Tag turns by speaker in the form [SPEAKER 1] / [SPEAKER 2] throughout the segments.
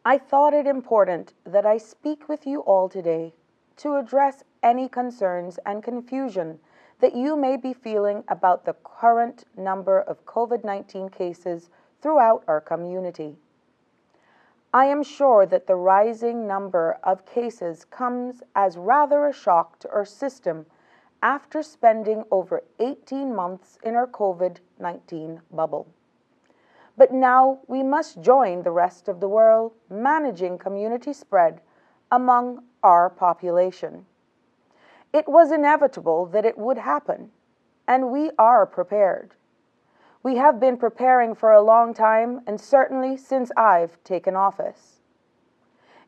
[SPEAKER 1] I thought it important that I speak with you all today to address any concerns and confusion that you may be feeling about the current number of COVID-19 cases throughout our community. I am sure that the rising number of cases comes as rather a shock to our system after spending over 18 months in our COVID-19 bubble. But now we must join the rest of the world managing community spread among our population. It was inevitable that it would happen, and we are prepared. We have been preparing for a long time, and certainly since I've taken office.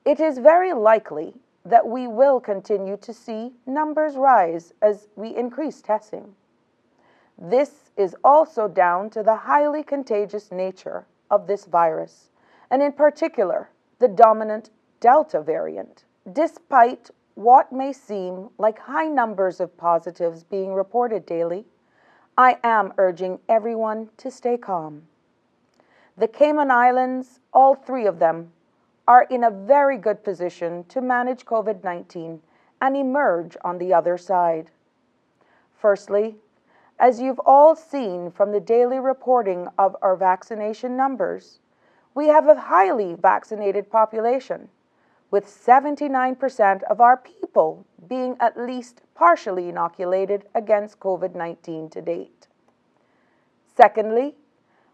[SPEAKER 1] It is very likely that we will continue to see numbers rise as we increase testing. This is also down to the highly contagious nature of this virus, and in particular, the dominant Delta variant. Despite what may seem like high numbers of positives being reported daily, I am urging everyone to stay calm. The Cayman Islands, all three of them, are in a very good position to manage COVID-19 and emerge on the other side. Firstly, as you've all seen from the daily reporting of our vaccination numbers, we have a highly vaccinated population, with 79% of our people being at least partially inoculated against COVID-19 to date. Secondly,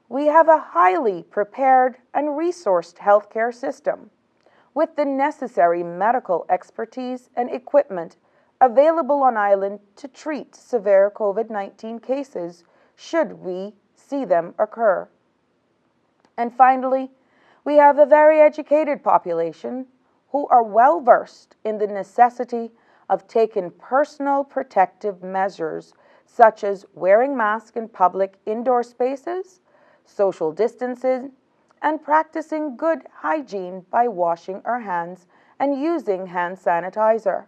[SPEAKER 1] we have a highly prepared and resourced healthcare system, with the necessary medical expertise and equipment available on island to treat severe COVID-19 cases should we see them occur. And finally, we have a very educated population who are well versed in the necessity of taking personal protective measures such as wearing masks in public indoor spaces, social distancing, and practicing good hygiene by washing our hands and using hand sanitizer.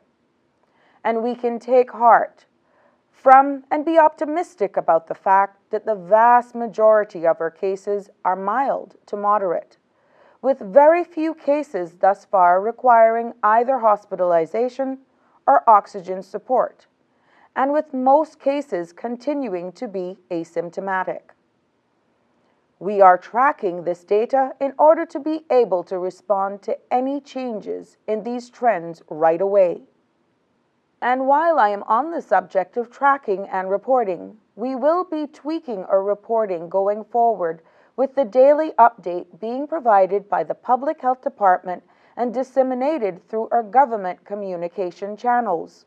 [SPEAKER 1] And we can take heart from and be optimistic about the fact that the vast majority of our cases are mild to moderate, with very few cases thus far requiring either hospitalization or oxygen support, and with most cases continuing to be asymptomatic. We are tracking this data in order to be able to respond to any changes in these trends right away. And while I am on the subject of tracking and reporting, we will be tweaking our reporting going forward with the daily update being provided by the Public Health Department and disseminated through our government communication channels.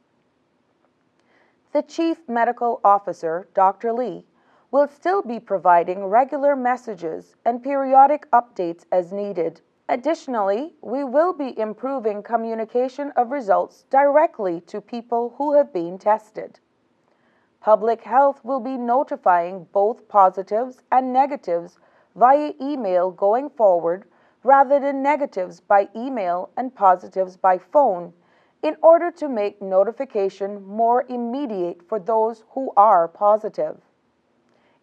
[SPEAKER 1] The Chief Medical Officer, Dr. Lee, will still be providing regular messages and periodic updates as needed. Additionally, we will be improving communication of results directly to people who have been tested. Public Health will be notifying both positives and negatives via email going forward rather than negatives by email and positives by phone in order to make notification more immediate for those who are positive.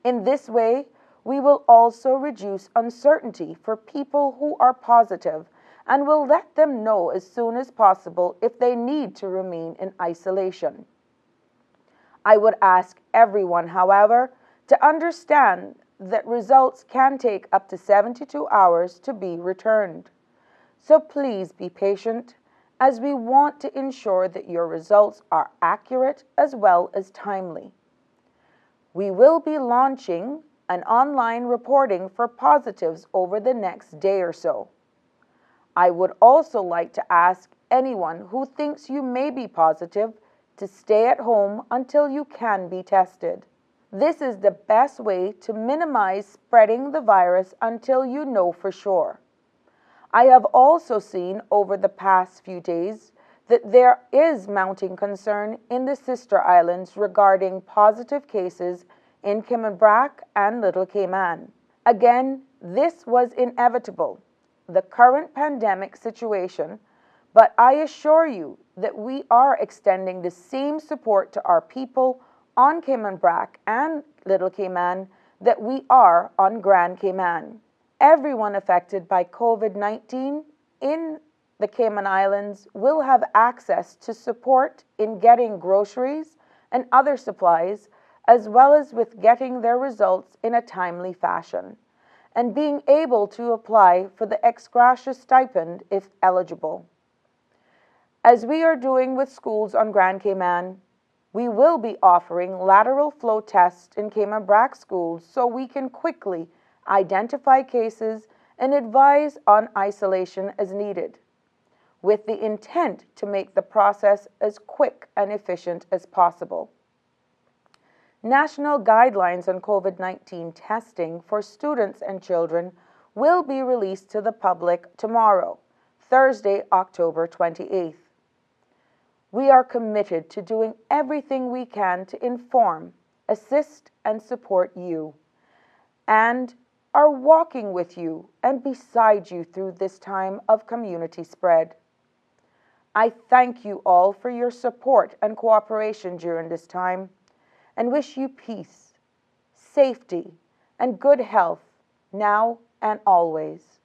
[SPEAKER 1] In this way, we will also reduce uncertainty for people who are positive and will let them know as soon as possible if they need to remain in isolation. I would ask everyone, however, to understand that results can take up to 72 hours to be returned. So please be patient, as we want to ensure that your results are accurate as well as timely. We will be launching an online reporting for positives over the next day or so. I would also like to ask anyone who thinks you may be positive to stay at home until you can be tested. This is the best way to minimize spreading the virus until you know for sure. I have also seen over the past few days that there is mounting concern in the sister islands regarding positive cases in Cayman and Little Cayman. Again, this was inevitable, the current pandemic situation, but I assure you that we are extending the same support to our people on Cayman and Little Cayman that we are on Grand Cayman. Everyone affected by COVID-19 in the Cayman Islands will have access to support in getting groceries and other supplies, as well as with getting their results in a timely fashion, and being able to apply for the ex gratia stipend if eligible. As we are doing with schools on Grand Cayman, we will be offering lateral flow tests in Cayman Brac schools so we can quickly identify cases and advise on isolation as needed, with the intent to make the process as quick and efficient as possible. National guidelines on COVID-19 testing for students and children will be released to the public tomorrow, Thursday, October 28th. We are committed to doing everything we can to inform, assist, and support you, and are walking with you and beside you through this time of community spread. I thank you all for your support and cooperation during this time, and wish you peace, safety, and good health now and always.